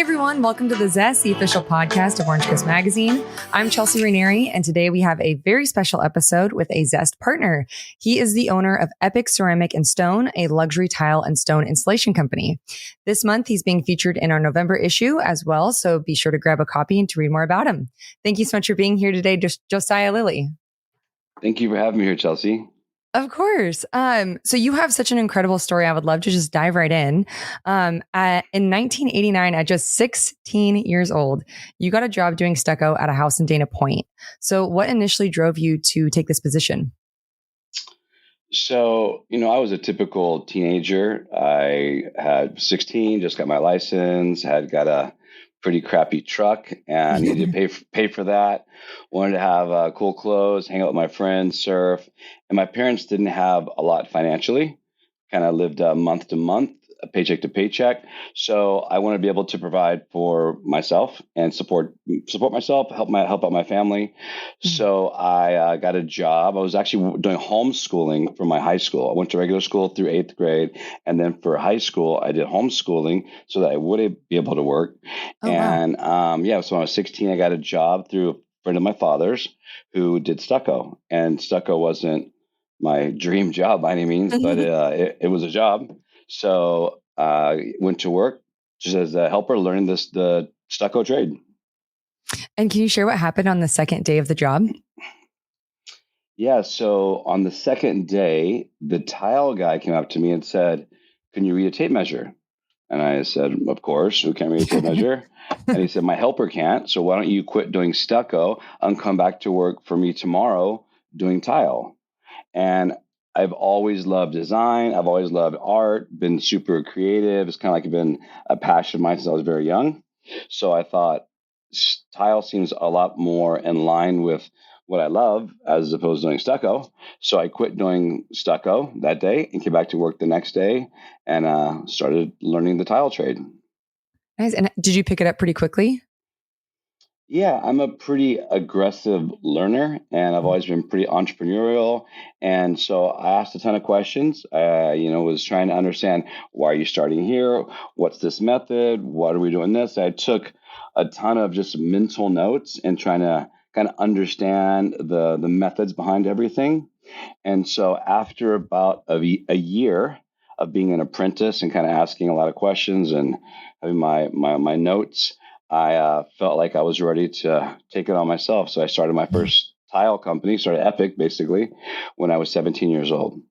everyone. Welcome to the Zest, the official podcast of Orange Coast Magazine. I'm Chelsea Rainieri, and today we have a very special episode with a Zest partner. He is the owner of Epic Ceramic and Stone, a luxury tile and stone installation company. This month, he's being featured in our November issue as well, so be sure to grab a copy and to read more about him. Thank you so much for being here today, Josiah Lilly. Thank you for having me here, Chelsea. Of course. So you have such an incredible story. I would love to just dive right in. In 1989, at just 16 years old, you got a job doing stucco at a house in Dana Point. So what initially drove you to take this position? So, I was a typical teenager. I had 16, just got my license, had got a pretty crappy truck and needed to pay for that. Wanted to have cool clothes, hang out with my friends, surf. And my parents didn't have a lot financially, kind of lived month to month, paycheck to paycheck. So I wanted to be able to provide for myself and support myself, help out my family. So I got a job. I was actually doing homeschooling for my high school. I went to regular school through 8th grade. And then for high school, I did homeschooling so that I would be able to work. Oh, and wow. So when I was 16, I got a job through a friend of my father's who did stucco. And stucco wasn't my dream job by any means, but it was a job. So I went to work just as a helper, learning the stucco trade. And can you share what happened on the second day of the job? Yeah. So on the second day, the tile guy came up to me and said, "Can you read a tape measure?" And I said, "Of course. Who can read a tape measure?" And he said, "My helper can't. So why don't you quit doing stucco and come back to work for me tomorrow doing tile?" And I've always loved design. I've always loved art, been super creative. It's kind of like been a passion of mine since I was very young. So I thought tile seems a lot more in line with what I love as opposed to doing stucco. So I quit doing stucco that day and came back to work the next day and started learning the tile trade. Nice. And did you pick it up pretty quickly? Yeah, I'm a pretty aggressive learner and I've always been pretty entrepreneurial. And so I asked a ton of questions. Was trying to understand, why are you starting here? What's this method? What are we doing this? I took a ton of just mental notes and trying to kind of understand the methods behind everything. And so after about a year of being an apprentice and kind of asking a lot of questions and having my notes, I felt like I was ready to take it on myself. So I started my first tile company, started Epic basically, when I was 17 years old.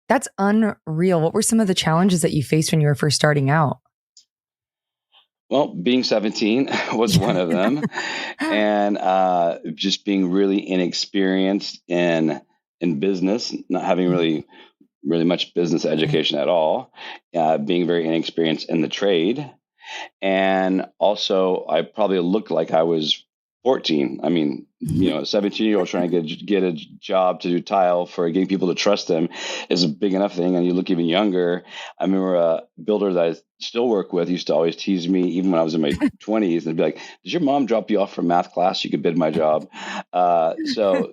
That's unreal. What were some of the challenges that you faced when you were first starting out? Well, being 17 was one of them, and just being really inexperienced in business, not having really much business education at all, being very inexperienced in the trade. And also, I probably looked like I was 14. I mean, a 17-year-old trying to get a job to do tile for getting people to trust them is a big enough thing. And you look even younger. I remember a builder that I still work with used to always tease me, even when I was in my 20s, and be like, "Did your mom drop you off from math class? You could bid my job." So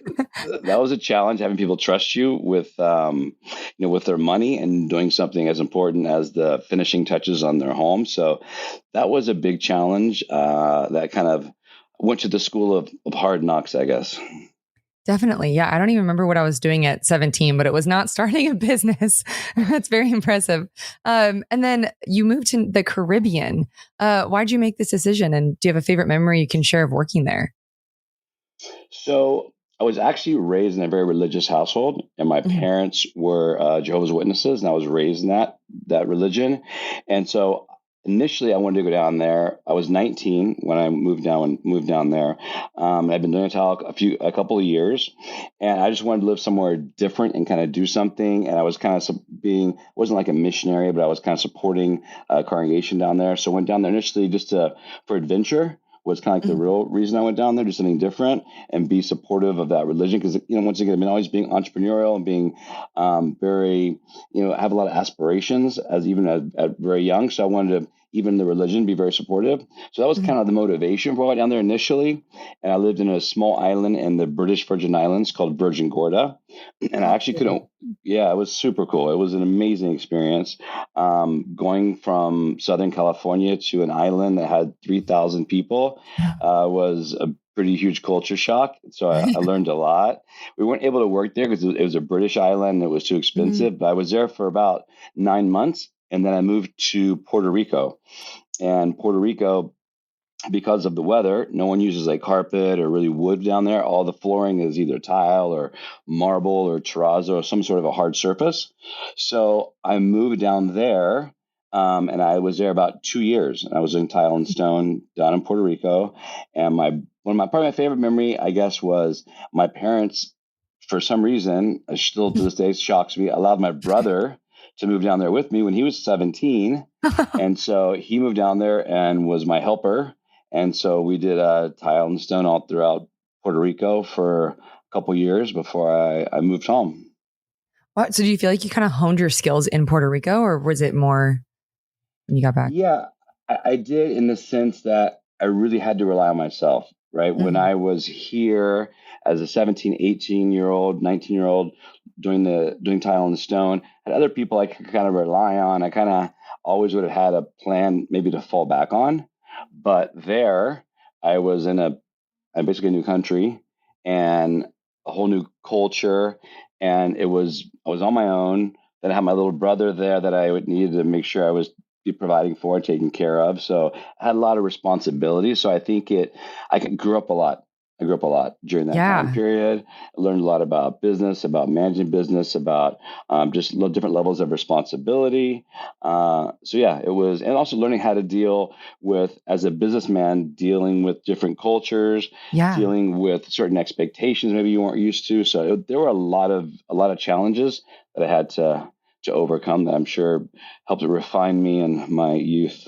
that was a challenge, having people trust you with, with their money and doing something as important as the finishing touches on their home. So that was a big challenge that kind of went to the school of hard knocks, I guess. Definitely. Yeah. I don't even remember what I was doing at 17, but it was not starting a business. That's very impressive. And then you moved to the Caribbean. Why'd you make this decision? And do you have a favorite memory you can share of working there? So I was actually raised in a very religious household, and my parents were Jehovah's Witnesses, and I was raised in that religion. And so initially, I wanted to go down there. I was 19 when I moved down there. I've been doing tile a couple of years, and I just wanted to live somewhere different and kind of do something. And I was kind of wasn't like a missionary, but I was kind of supporting a congregation down there. So I went down there initially just for adventure. Was kind of like the real reason I went down there, do something different and be supportive of that religion. Because, once again, I've been always being entrepreneurial and being very, have a lot of aspirations as very young. So I wanted to even the religion, be very supportive. So that was kind of the motivation for going down there initially. And I lived in a small island in the British Virgin Islands called Virgin Gorda. And I actually couldn't, yeah, it was super cool. It was an amazing experience. Going from Southern California to an island that had 3,000 people was a pretty huge culture shock. So I learned a lot. We weren't able to work there because it was a British island. It was too expensive. But I was there for about 9 months. And then I moved to Puerto Rico. And Puerto Rico, because of the weather, no one uses like carpet or really wood down there. All the flooring is either tile or marble or terrazzo or some sort of a hard surface. So I moved down there, and I was there about 2 years. I was doing tile and stone down in Puerto Rico. And probably my favorite memory, I guess, was my parents, for some reason, still to this day shocks me, allowed my brother to move down there with me when he was 17. And so he moved down there and was my helper. And so we did tile and stone all throughout Puerto Rico for a couple years before I moved home. What? So do you feel like you kind of honed your skills in Puerto Rico, or was it more when you got back? Yeah, I did, in the sense that I really had to rely on myself, right? When I was here as a 17, 18-year-old, 19-year-old doing tile and stone, had other people I could kind of rely on. I kind of always would have had a plan maybe to fall back on. But there, I was in basically a new country and a whole new culture. And I was on my own. Then I had my little brother there that I would need to make sure I was be providing for and taking care of. So I had a lot of responsibility. So I think I grew up a lot. I grew up a lot during that time period. I learned a lot about business, about managing business, about just different levels of responsibility. So yeah, it was, and also learning how to deal with, as a businessman, dealing with different cultures, dealing with certain expectations maybe you weren't used to. So there were a lot of challenges that I had to overcome that I'm sure helped to refine me in my youth.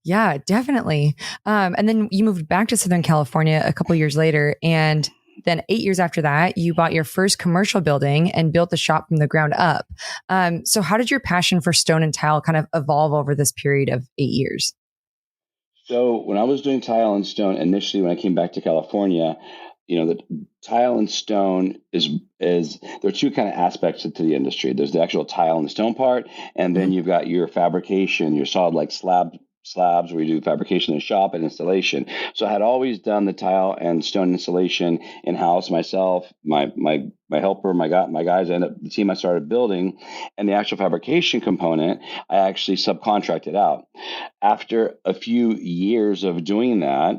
Yeah, definitely. And then you moved back to Southern California a couple years later. And then 8 years after that, you bought your first commercial building and built the shop from the ground up. So how did your passion for stone and tile kind of evolve over this period of 8 years? So when I was doing tile and stone initially, when I came back to California, the tile and stone is there are two kind of aspects to the industry. There's the actual tile and stone part, and then you've got your fabrication, your solid like slabs where you do fabrication in the shop and installation. So I had always done the tile and stone installation in house myself, my helper, my guys, and the team I started building, and the actual fabrication component I actually subcontracted out. After a few years of doing that,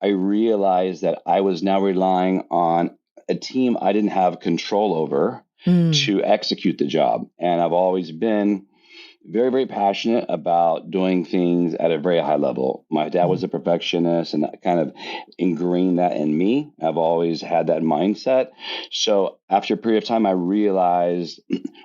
I realized that I was now relying on a team I didn't have control over to execute the job. And I've always been very, very passionate about doing things at a very high level. My dad was a perfectionist, and that kind of ingrained that in me. I've always had that mindset. So after a period of time, I realized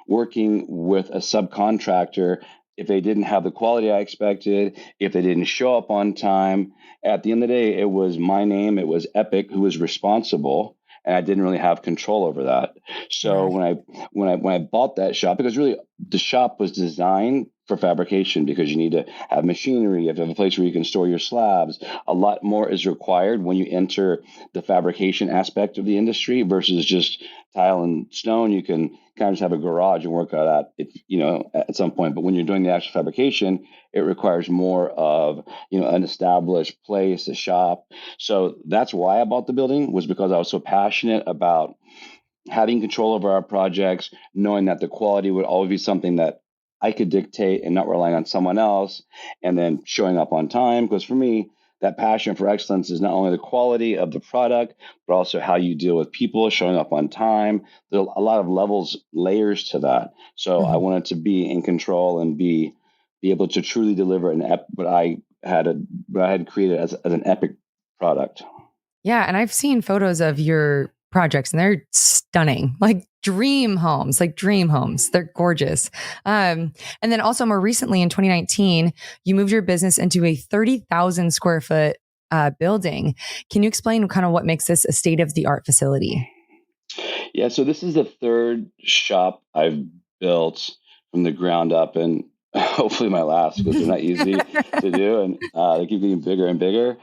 working with a subcontractor, if they didn't have the quality I expected, if they didn't show up on time, at the end of the day, it was my name, it was Epic who was responsible, and I didn't really have control over that. So when I bought that shop, because really the shop was designed for fabrication, because you need to have machinery, you have to have a place where you can store your slabs. A lot more is required when you enter the fabrication aspect of the industry versus just tile and stone. You can kind of just have a garage and work on that, at some point. But when you're doing the actual fabrication, it requires more of, an established place, a shop. So that's why I bought the building, was because I was so passionate about having control over our projects, knowing that the quality would always be something that I could dictate and not relying on someone else, and then showing up on time. Because for me, that passion for excellence is not only the quality of the product, but also how you deal with people, showing up on time. There's a lot of layers to that. So I wanted to be in control and be able to truly deliver what I had created as an epic product. Yeah. And I've seen photos of your projects and they're stunning, like dream homes. They're gorgeous. And then also more recently in 2019, you moved your business into a 30,000 square foot building. Can you explain kind of what makes this a state of the art facility? Yeah. So this is the third shop I've built from the ground up. And hopefully my last, because they're not easy to do, and they keep getting bigger and bigger.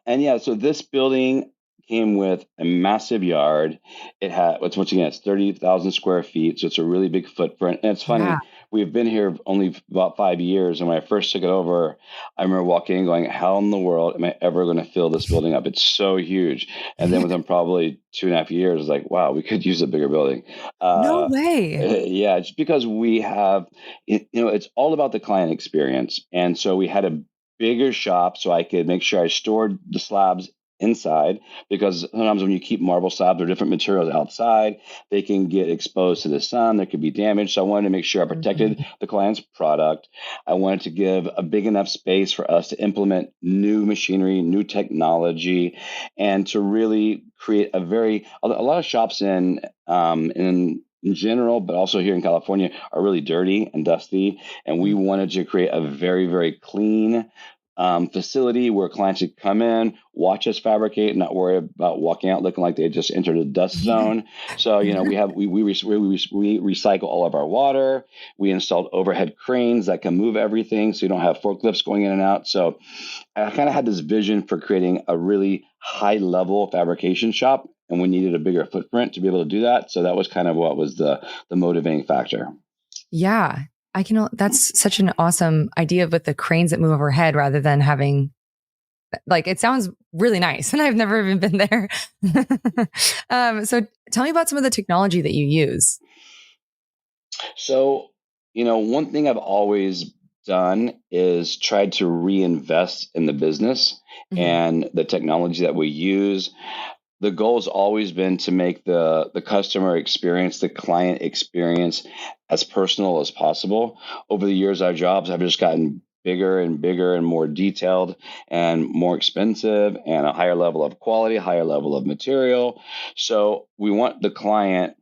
And yeah, so this building came with a massive yard. It had, once again, it's 30,000 square feet, so it's a really big footprint. And it's Yeah. funny, we've been here only about 5 years, and when I first took it over, I remember walking in going, how in the world am I ever going to fill this building up? It's so huge. And then within probably 2.5 years, it's like, wow, we could use a bigger building. No Uh, way. yeah, just because we have, it's all about the client experience. And so we had a bigger shop so I could make sure I stored the slabs inside, because sometimes when you keep marble slabs or different materials outside, they can get exposed to the sun. There could be damage. So I wanted to make sure I protected Mhm. the client's product. I wanted to give a big enough space for us to implement new machinery, new technology, and to really create a lot of shops in general, but also here in California, are really dirty and dusty. And we wanted to create a very, very clean facility where clients could come in, watch us fabricate, not worry about walking out looking like they just entered a dust Yeah. zone. So, we recycle all of our water. We installed overhead cranes that can move everything, so you don't have forklifts going in and out. So I kind of had this vision for creating a really high level fabrication shop, and we needed a bigger footprint to be able to do that. So that was kind of what was the motivating factor. Yeah. That's such an awesome idea with the cranes that move overhead rather than having, like, it sounds really nice. And I've never even been there. So tell me about some of the technology that you use. So, one thing I've always done is tried to reinvest in the business Mhm. and the technology that we use. The goal has always been to make the customer experience, the client experience, as personal as possible. Over the years, our jobs have just gotten bigger and bigger and more detailed and more expensive, and a higher level of quality, higher level of material. So we want the client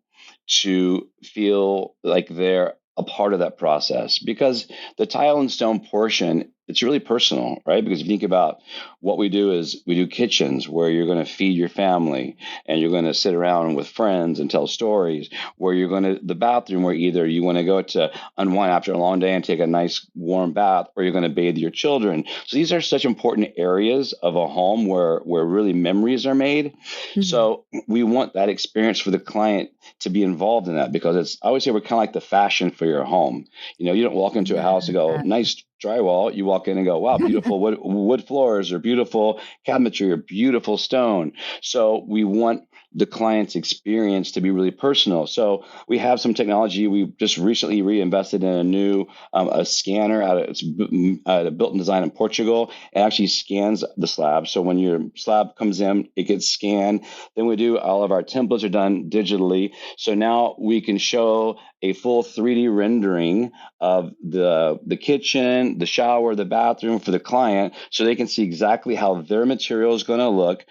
to feel like they're a part of that process, because the tile and stone portion, it's really personal, right? Because if you think about what we do, is we do kitchens where you're going to feed your family and you're going to sit around with friends and tell stories, where you're going to the bathroom where either you want to go to unwind after a long day and take a nice warm bath, or you're going to bathe your children. So these are such important areas of a home where really memories are made. Mhm. So we want that experience for the client to be involved in that, because I always say we're kind of like the fashion for your home. You don't walk into a house and go, Yeah. nice drywall. You walk in and go, wow, beautiful wood floors, or beautiful cabinetry, or beautiful stone. So we want the client's experience to be really personal. So we have some technology. We just recently reinvested in a new a scanner out of built and design in Portugal. It actually scans the slab. So when your slab comes in, it gets scanned. Then we do all of our templates are done digitally. So now we can show a full 3D rendering of the kitchen, the shower, the bathroom for the client, so they can see exactly how their material is going to look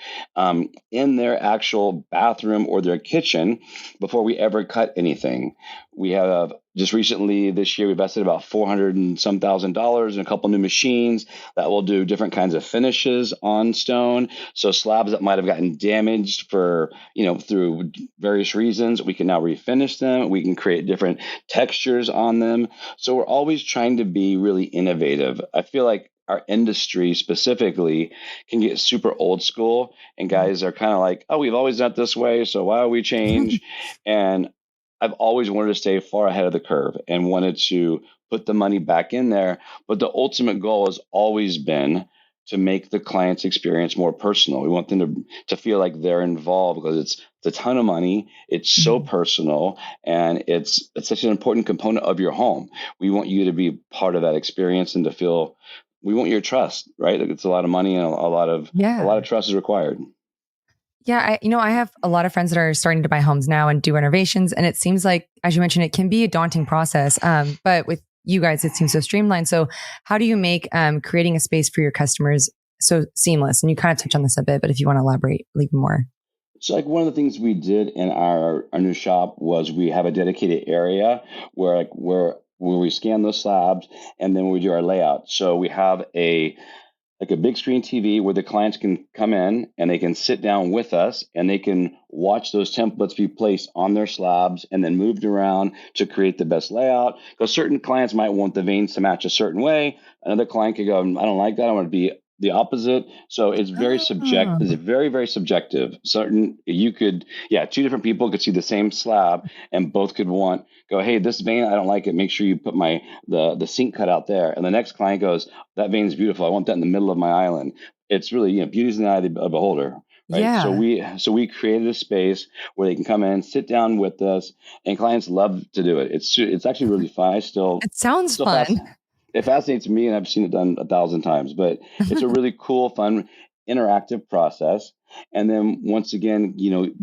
in their actual bathroom or their kitchen before we ever cut anything. We have just recently this year we invested about 400 and some $1,000 in a couple new machines that will do different kinds of finishes on stone. So slabs that might have gotten damaged for through various reasons, we can now refinish them. We can create different textures on them. So we're always trying to be really innovative. I feel like our industry specifically can get super old school, and guys are kind of like, oh, we've always done it this way, so why would we change? And I've always wanted to stay far ahead of the curve and wanted to put the money back in there. But the ultimate goal has always been to make the client's experience more personal. We want them to feel like they're involved, because it's a ton of money. It's so Mhm. personal, and it's such an important component of your home. We want you to be part of that experience and to feel. We want your trust, right? Like, it's a lot of money, and a lot of Yeah. trust is required. Yeah, I have a lot of friends that are starting to buy homes now and do renovations, and it seems like, as you mentioned, it can be a daunting process. But with you guys, it seems so streamlined. So, how do you make creating a space for your customers so seamless? And you kind of touch on this a bit, but if you want to elaborate, leave more. So, like, one of the things we did in our new shop was we have a dedicated area where we scan those slabs, and then we do our layout. So we have like a big screen TV where the clients can come in and they can sit down with us and they can watch those templates be placed on their slabs and then moved around to create the best layout. Because certain clients might want the veins to match a certain way. Another client could go, I don't like that. I want to be the opposite. So it's very Oh, subjective. It's very, very subjective. Two different people could see the same slab and both could go, hey, this vein, I don't like it. Make sure you put the sink cut out there. And the next client goes, that vein's beautiful. I want that in the middle of my island. It's really, beauty's in the eye of the beholder. Right. yeah. So we created a space where they can come in, sit down with us, and clients love to do it. It's actually really fun. It sounds Still fun. it fascinates me, and I've seen it done 1,000 times. But it's a really cool, fun, interactive process. And then once again, we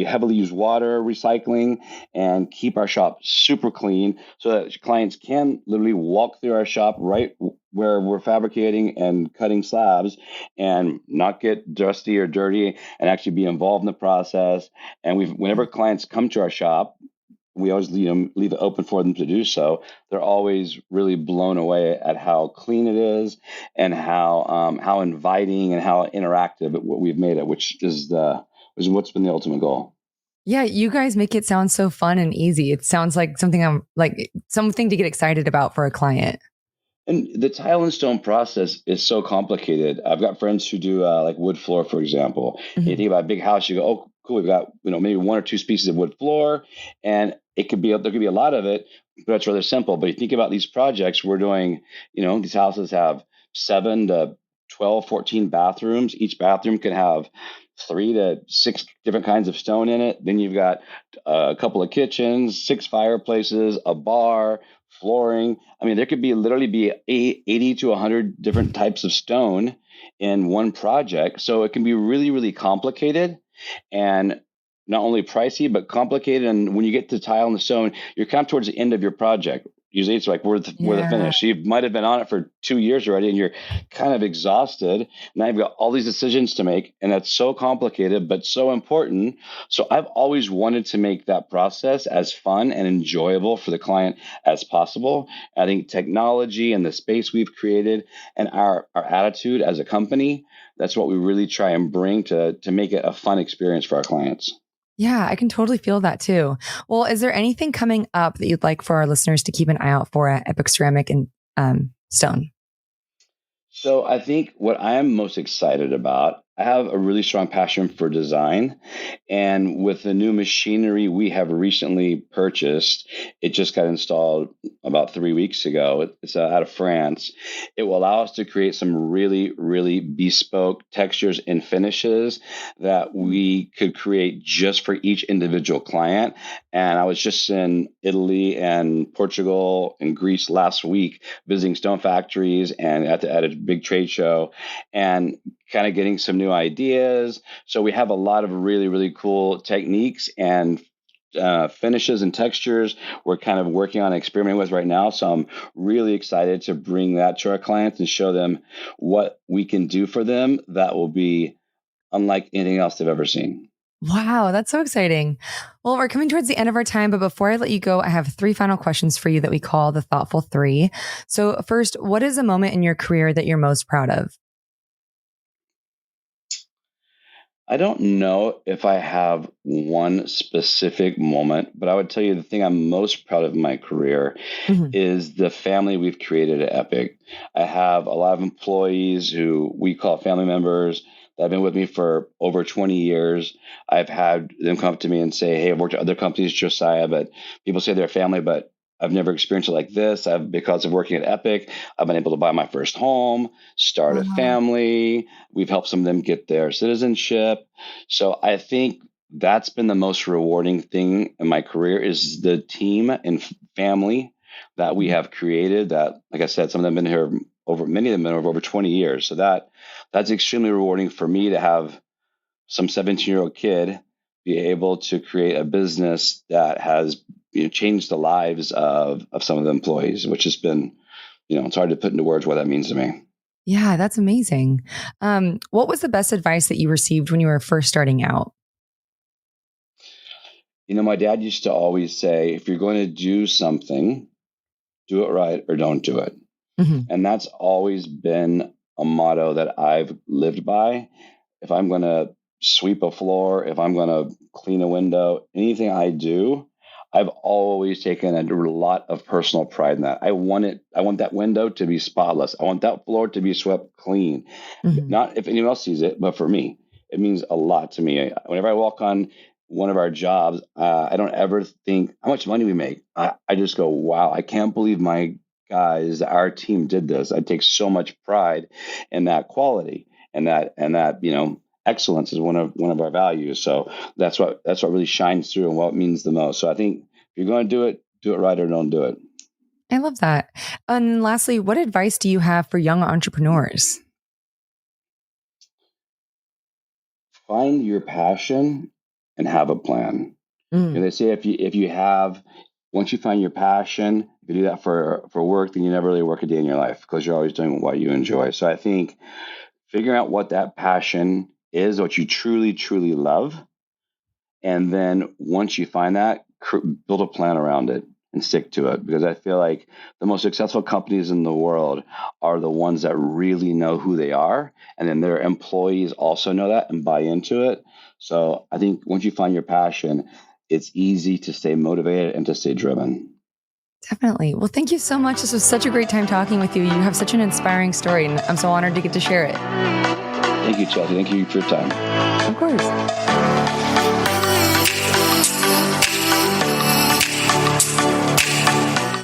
heavily use water recycling and keep our shop super clean so that clients can literally walk through our shop right where we're fabricating and cutting slabs and not get dusty or dirty and actually be involved in the process. And whenever clients come to our shop, we always leave it open for them to do so. They're always really blown away at how clean it is and how inviting and how interactive what we've made it, which is what's been the ultimate goal. Yeah, you guys make it sound so fun and easy. It sounds like something to get excited about for a client. And the tile and stone process is so complicated. I've got friends who do like wood floor, for example. Mm-hmm. You think about a big house, you go, oh, cool, we've got maybe one or two species of wood floor, and there could be a lot of it, but it's rather simple. But you think about these projects we're doing. These houses have 7 to 12, 14 bathrooms. Each bathroom can have 3 to 6 different kinds of stone in it. Then you've got a couple of kitchens, 6 fireplaces, a bar, flooring. I mean, there could literally be 80 to 100 different types of stone in one project. So it can be really, really complicated and not only pricey, but complicated. And when you get to tile and the stone, you're kind of towards the end of your project. Usually it's like we're the finish. You might have been on it for 2 years already and you're kind of exhausted. Now you've got all these decisions to make, and that's so complicated, but so important. So I've always wanted to make that process as fun and enjoyable for the client as possible. I think technology and the space we've created and our attitude as a company, that's what we really try and bring to make it a fun experience for our clients. Yeah, I can totally feel that too. Well, is there anything coming up that you'd like for our listeners to keep an eye out for at Epic Ceramic and Stone? So I think what I am most excited about, I have a really strong passion for design. And with the new machinery we have recently purchased, it just got installed about 3 weeks ago. It's out of France. It will allow us to create some really, really bespoke textures and finishes that we could create just for each individual client. And I was just in Italy and Portugal and Greece last week visiting stone factories and at a big trade show and kind of getting some new ideas. So we have a lot of really, really cool techniques and finishes and textures we're kind of working on and experimenting with right now. So I'm really excited to bring that to our clients and show them what we can do for them that will be unlike anything else they've ever seen. Wow, that's so exciting. Well, we're coming towards the end of our time, but before I let you go, I have 3 final questions for you that we call the Thoughtful 3. So first, what is a moment in your career that you're most proud of? I don't know if I have one specific moment, but I would tell you the thing I'm most proud of in my career Mhm. is the family we've created at Epic. I have a lot of employees who we call family members that have been with me for over 20 years. I've had them come up to me and say, hey, I've worked at other companies, Josiah, but people say they're family, but I've never experienced it like this. Because of working at Epic, I've been able to buy my first home, start a Wow. family. We've helped some of them get their citizenship. So I think that's been the most rewarding thing in my career is the team and family that we have created that, like I said, some of them have been here many of them have been over 20 years. So that's extremely rewarding for me to have some 17-year-old kid be able to create a business that has changed the lives of some of the employees, which has been, it's hard to put into words what that means to me. Yeah, that's amazing. What was the best advice that you received when you were first starting out? My dad used to always say, if you're going to do something, do it right or don't do it. Mhm. And that's always been a motto that I've lived by. If I'm going to sweep a floor, if I'm going to clean a window, anything I do, I've always taken a lot of personal pride in that. I want that window to be spotless. I want that floor to be swept clean. Mhm. Not if anyone else sees it, but for me, it means a lot to me. Whenever I walk on one of our jobs, I don't ever think how much money we make. I just go, wow, I can't believe my guys, our team did this. I take so much pride in that quality and that excellence is one of our values. So that's what really shines through and what means the most. So I think if you're going to do it right or don't do it. I love that. And lastly, what advice do you have for young entrepreneurs? Find your passion and have a plan. Mm. They say if you have once you find your passion, if you do that for work, then you never really work a day in your life because you're always doing what you enjoy. So I think figuring out what that passion is, what you truly, truly love, and then once you find that, build a plan around it and stick to it. Because I feel like the most successful companies in the world are the ones that really know who they are. And then their employees also know that and buy into it. So I think once you find your passion, it's easy to stay motivated and to stay driven. Definitely. Well, thank you so much. This was such a great time talking with you. You have such an inspiring story, and I'm so honored to get to share it. Thank you, Chelsea. Thank you for your time. Of course.